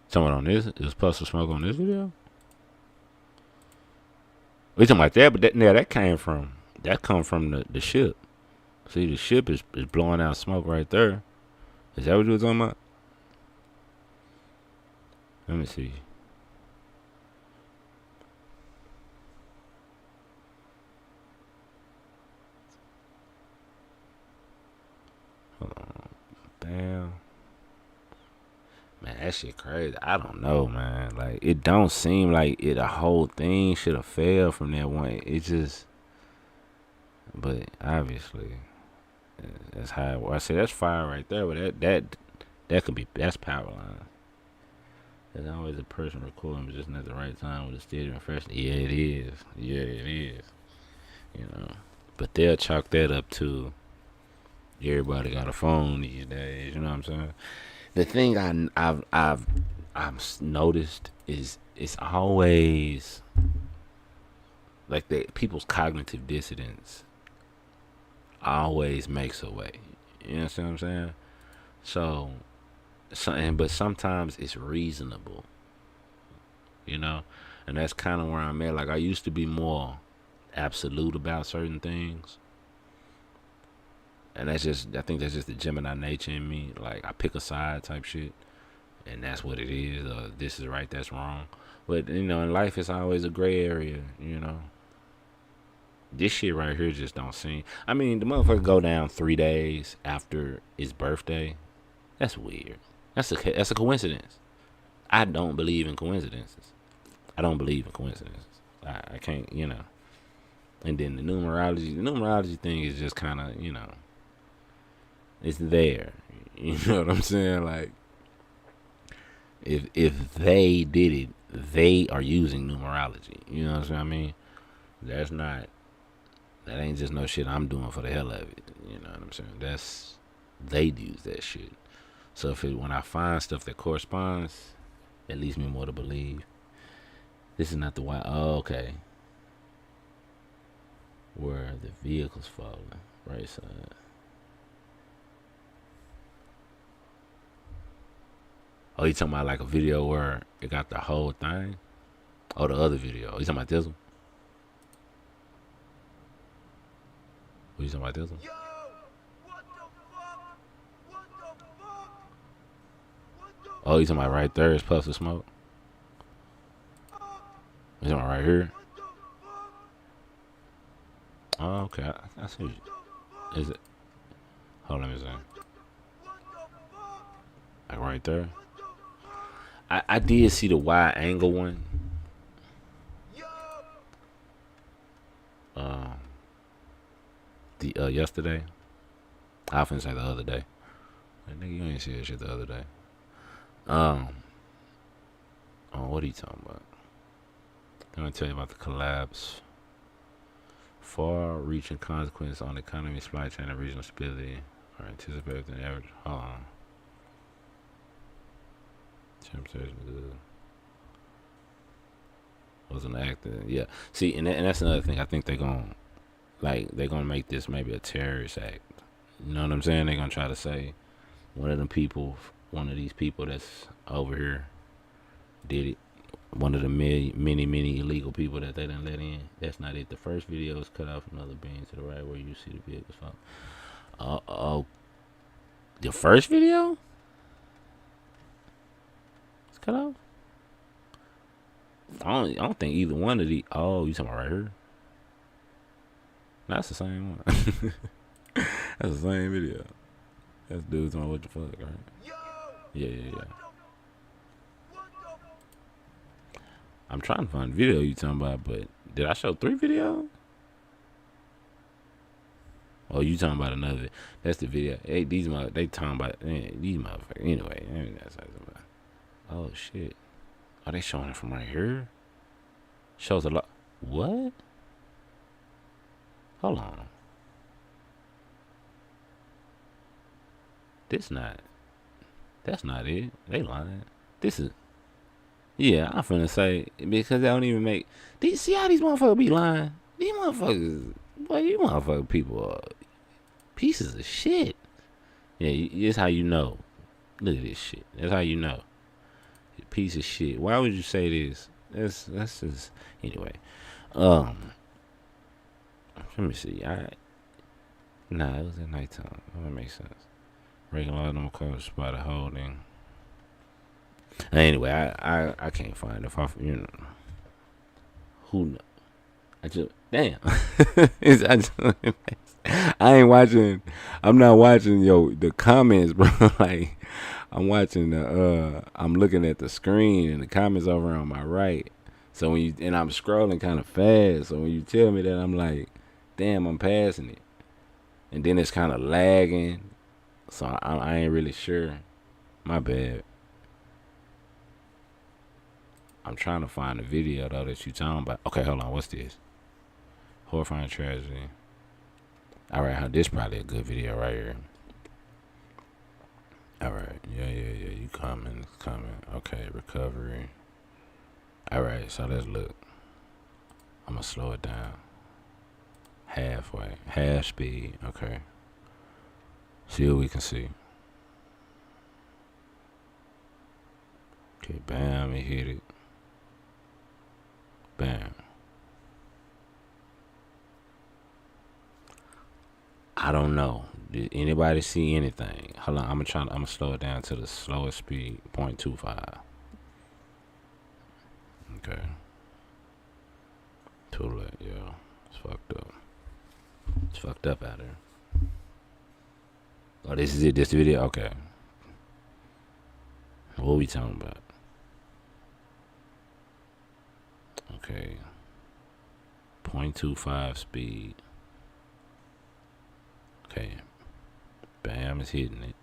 Someone on this? It was puffs of smoke on this video. We talking about that, but that came from come from the ship. See, the ship is blowing out smoke right there. Is that what you was talking about? Let me see. Hold on. Bam. Man, that shit crazy. I don't know, man. Like, it don't seem like the whole thing should have failed from that one. It just, but obviously, that's how it was. I say that's fire right there, but that could be, that's power line. There's always a person recording, but just not the right time with a steady refreshing. Yeah, it is. Yeah, it is. But they'll chalk that up to everybody got a phone these days. You know what I'm saying? The thing I've noticed is it's always like that people's cognitive dissonance always makes a way. You know what I'm saying? But sometimes it's reasonable, and that's kind of where I'm at. Like I used to be more absolute about certain things, and I think that's just the Gemini nature in me. Like I pick a side type shit, and that's what it is. This is right, that's wrong. But in life, it's always a gray area. This shit right here just don't seem. I mean, the motherfucker go down 3 days after his birthday. That's weird. That's a coincidence. I don't believe in coincidences. I don't believe in coincidences. I can't, And then the numerology thing is just kind of, it's there. You know what I'm saying? Like, if they did it, they are using numerology. You know what I mean? That ain't just no shit I'm doing for the hell of it. You know what I'm saying? They use that shit. So when I find stuff that corresponds, it leads me more to believe. This is not the why. Oh, okay. Where the vehicle's falling, right side. Oh, you talking about like a video where it got the whole thing? Oh, the other video. You talking about this one? What you talking about this one? Yo! What the fuck? What the fuck? What the Oh, you talking about right there is puffs of smoke? You talking about right here? What the fuck? Oh, okay. I see. Is it? Hold on, let me see. What the fuck? Like right there. What the fuck? I did see the wide angle one. Yo! yesterday. I often say the other day. Like, nigga, you ain't said shit the other day. Oh, what are you talking about? I'm gonna tell you about the collapse. Far-reaching consequences on the economy, supply chain, and regional stability are anticipated than average. Hold on. Temptation good. Was an actor. Yeah. See, and that's another thing. I think they're gonna make this maybe a terrorist act. You know what I'm saying? They're gonna try to say one of these people that's over here did it. One of the many illegal people that they didn't let in. That's not it. The first video is cut out from another being to the right where you see the vehicles fall. Oh, the first video? It's cut off? I don't think either one of these. Oh, you talking about right here? That's the same one. That's the same video. That's dudes on what the fuck, right? Yeah. I'm trying to find the video you talking about, but did I show 3 videos? Oh, you talking about another? That's the video. Hey, they talking about these motherfuckers. Anyway, that's what I'm about. Oh shit. Are they showing it from right here? Shows a lot. What? Hold on. That's not it. They lying. This is. Yeah, I'm finna say, because they don't even make. See how these motherfuckers be lying? These motherfuckers, boy, you motherfucker people are pieces of shit. Yeah, it's how you know. Look at this shit. That's how you know. Piece of shit. Why would you say this? That's just anyway. Let me see. Nah, it was at nighttime. That makes sense. Regular number code spotted holding. Anyway, I can't find it. Who knows? I just damn. I ain't watching. I'm not watching the comments, bro. Like I'm watching I'm looking at the screen and the comments over on my right. So and I'm scrolling kind of fast. So when you tell me that, I'm like, damn, I'm passing it, and then it's kind of lagging. So I ain't really sure. My bad. I'm trying to find the video though that you talking about. Okay, hold on. What's this? Horrifying tragedy. All right, this probably a good video right here. All right, yeah. You coming? Okay, recovery. All right, so let's look. I'm gonna slow it down. Half speed. Okay. See what we can see. Okay, bam, he hit it. Bam. I don't know. Did anybody see anything? Hold on, I'm gonna slow it down to the slowest speed, 0.25. Okay. Too late, yeah. It's fucked up. It's fucked up out here. Oh, this is it. This video. Okay. What are we talking about? Okay. 0.25 speed. Okay. Bam, is hitting it.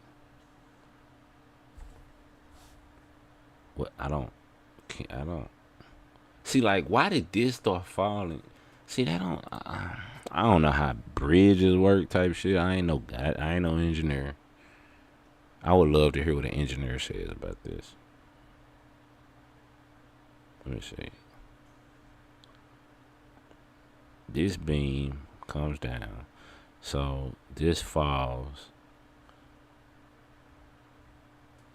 What? I don't. See, like, why did this start falling? See, I don't know how bridges work type shit. I ain't no engineer. I would love to hear what an engineer says about this. Let me see. This beam comes down. So this falls.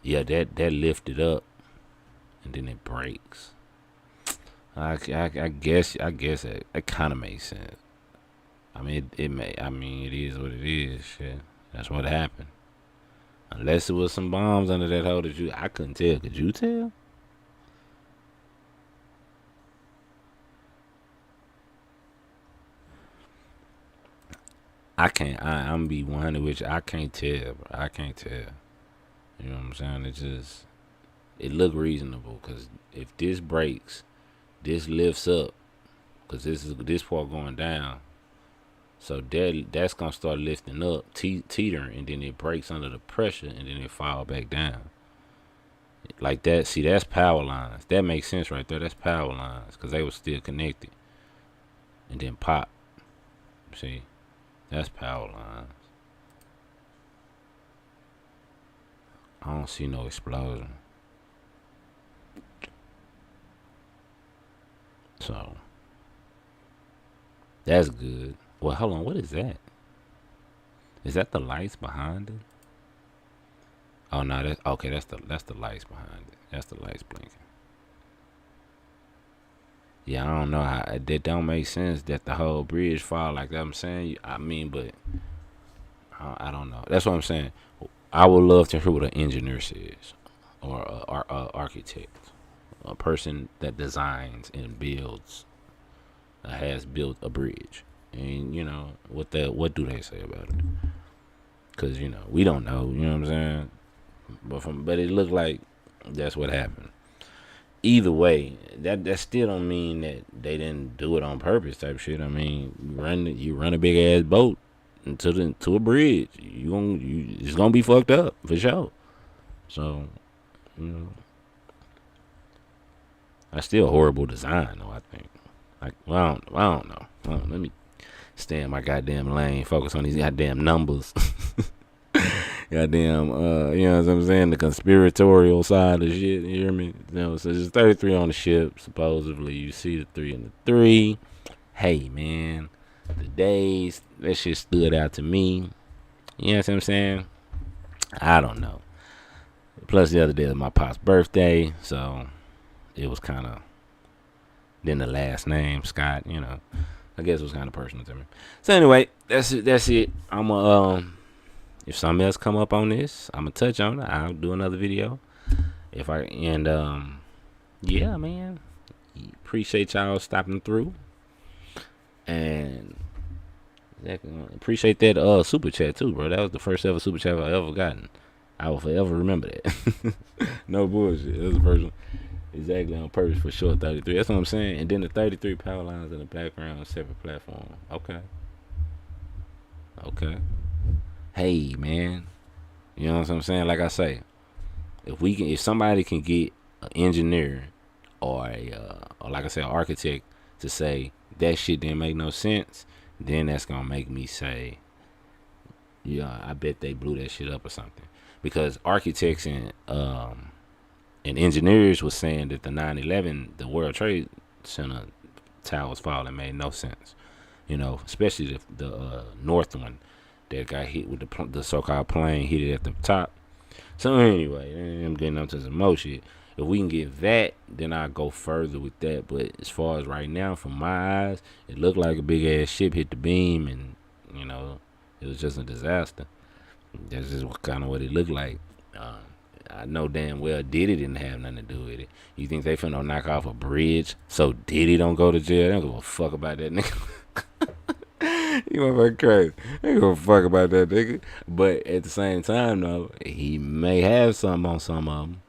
Yeah, that lifted up, and then it breaks. I guess it kind of makes sense. I mean, it is what it is. Shit, that's what happened. Unless it was some bombs under that hole that I couldn't tell. Could you tell? I can't. I'm be 100 with you. I can't tell, bro. I can't tell. You know what I'm saying? It look reasonable, because if this breaks, this lifts up, because this part going down. So that's gonna start lifting up, teetering, and then it breaks under the pressure, and then it fall back down. Like that. See, that's power lines. That makes sense right there. That's power lines because they were still connected, and then pop. See, that's power lines. I don't see no explosion. So that's good. Well, hold on. What is that? Is that the lights behind it? Oh no, that's okay. That's the lights behind it. That's the lights blinking. Yeah, I don't know how that don't make sense that the whole bridge fall like that. I'm saying, I mean, but I don't know. That's what I'm saying. I would love to hear what an engineer says, or a architect, a person that designs and builds, has built a bridge, and what do they say about it? Because we don't know. You know what I'm saying? But it looked like that's what happened. Either way, that still don't mean that they didn't do it on purpose type shit. I mean, you run a big ass boat to a bridge. It's gonna be fucked up for sure. So you know, that's still horrible design though. I think. Like, well, I don't know. Let me stay in my goddamn lane. Focus on these goddamn numbers. Goddamn, you know what I'm saying? The conspiratorial side of shit. You hear me? So there's 33 on the ship. Supposedly, you see the 3 and the 3. Hey, man, the days that shit stood out to me. You know what I'm saying? I don't know. Plus, the other day was my pop's birthday, so it was kind of. Then the last name Scott. I guess it was kind of personal to me. So anyway, that's it. That's it. If something else come up on this, I'm gonna touch on it. I'll do another video. Yeah, man. Appreciate y'all stopping through, and appreciate that super chat too, bro. That was the first ever super chat I ever gotten. I will forever remember that. No bullshit. It was the first one. Exactly on purpose for sure. 33. That's what I'm saying. And then the 33 power lines in the background, separate platform. Okay. Hey, man. You know what I'm saying? Like I say, if somebody can get an engineer or like I said, an architect to say that shit didn't make no sense, then that's gonna make me say, yeah, I bet they blew that shit up or something. Because architects and engineers was saying that the 9/11, the World Trade Center towers falling made no sense. Especially the north one that got hit with the so-called plane hit it at the top. So anyway, I'm getting onto some more shit. If we can get that, then I'll go further with that. But as far as right now, from my eyes, it looked like a big ass ship hit the beam, and it was just a disaster. That's just kind of what it looked like. I know damn well Diddy didn't have nothing to do with it. You think they finna knock off a bridge so Diddy don't go to jail? They don't give a fuck about that nigga. You motherfucker crazy. They don't give a fuck about that nigga. But at the same time, though, he may have something on some of them.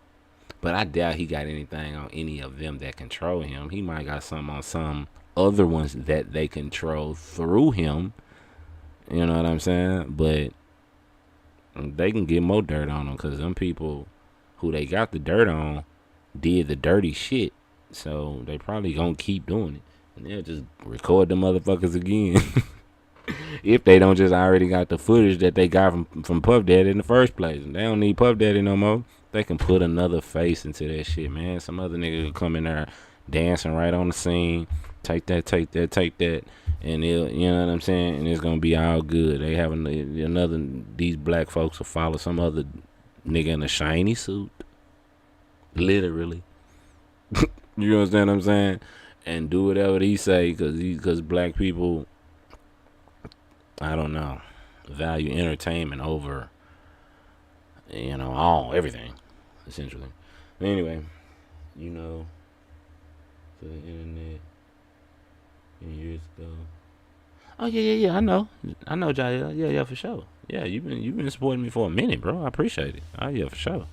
But I doubt he got anything on any of them that control him. He might got something on some other ones that they control through him. You know what I'm saying? But they can get more dirt on them because them people who they got the dirt on did the dirty shit. So they probably gonna keep doing it. And they'll just record the motherfuckers again. If they don't just already got the footage that they got from Puff Daddy in the first place. And they don't need Puff Daddy no more. They can put another face into that shit, man. Some other nigga will come in there dancing right on the scene. Take that. And you know what I'm saying? And it's gonna be all good. They have these black folks will follow some other nigga in a shiny suit. Literally. You understand what I'm saying? And do whatever he say, cause black people, I don't know, value entertainment over, everything, essentially. But anyway, to the internet years ago. Oh yeah. I know, Jael. Yeah, for sure. Yeah, you've been supporting me for a minute, bro. I appreciate it. Oh yeah, for sure.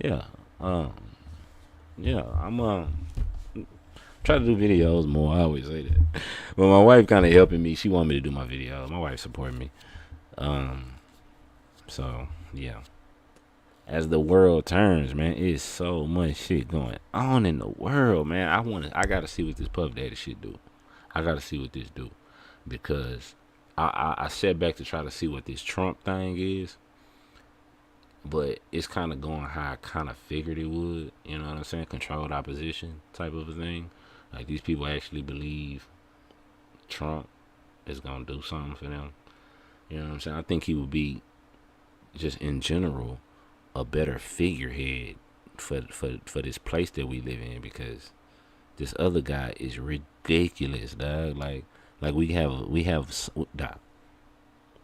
Yeah. Yeah, I'm Try to do videos more. I always say that. But my wife kind of helping me. She want me to do my videos. My wife supporting me. So yeah. As the world turns, man, it's so much shit going on in the world, man. I gotta see what this Puff Daddy shit do. I gotta see what this do. Because I sat back to try to see what this Trump thing is. But it's kind of going how I kind of figured it would. You know what I'm saying? Controlled opposition type of a thing. Like, these people actually believe Trump is gonna do something for them. You know what I'm saying? I think he would be, just in general, a better figurehead for this place that we live in, because this other guy is ridiculous, dog. Like dog,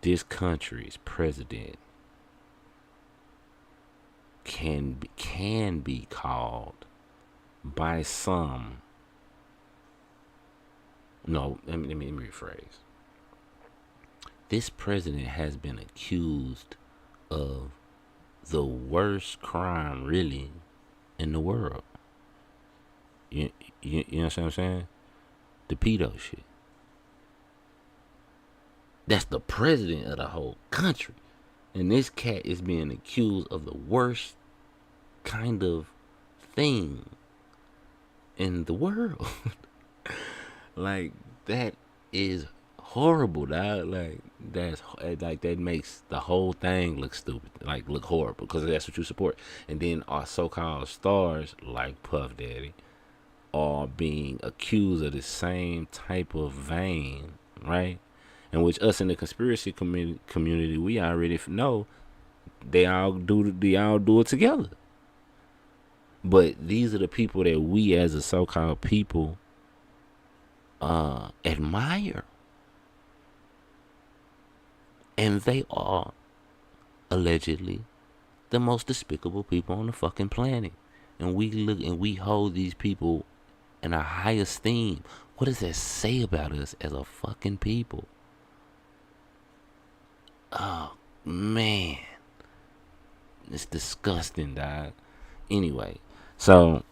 this country's president can be called by some. No, let me rephrase. This president has been accused of the worst crime, really, in the world. You know what I'm saying? The pedo shit. That's the president of the whole country. And this cat is being accused of the worst kind of thing in the world. Like, that is horrible, dog. That makes the whole thing look stupid, like look horrible, because that's what you support. And then our so-called stars like Puff Daddy are being accused of the same type of vein, right? In which us in the conspiracy community, we already know they all do it together. But these are the people that we as a so-called people admire. And they are allegedly the most despicable people on the fucking planet. And we look and we hold these people in a high esteem. What does that say about us as a fucking people? Oh, man. It's disgusting, dog. Anyway, so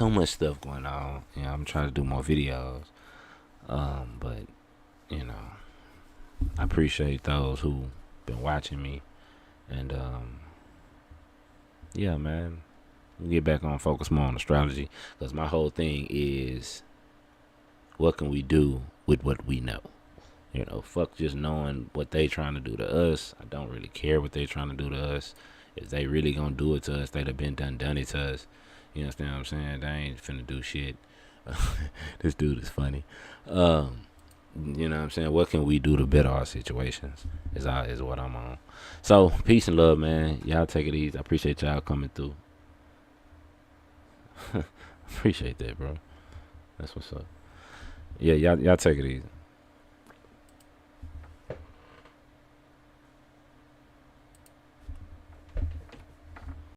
much stuff going on. You know, I'm trying to do more videos. But, you know, I appreciate those who been watching me. And, yeah, man. We'll get back on, focus more on astrology. Because my whole thing is, what can we do with what we know? You know, fuck just knowing what they trying to do to us. I don't really care what they trying to do to us. If they really gonna do it to us, they'd have been done it to us. You understand what I'm saying? They ain't finna do shit. This dude is funny. You know what I'm saying? What can we do to better our situations is what I'm on. So, peace and love, man. Y'all take it easy. I appreciate y'all coming through. Appreciate that, bro. That's what's up. Yeah, y'all take it easy.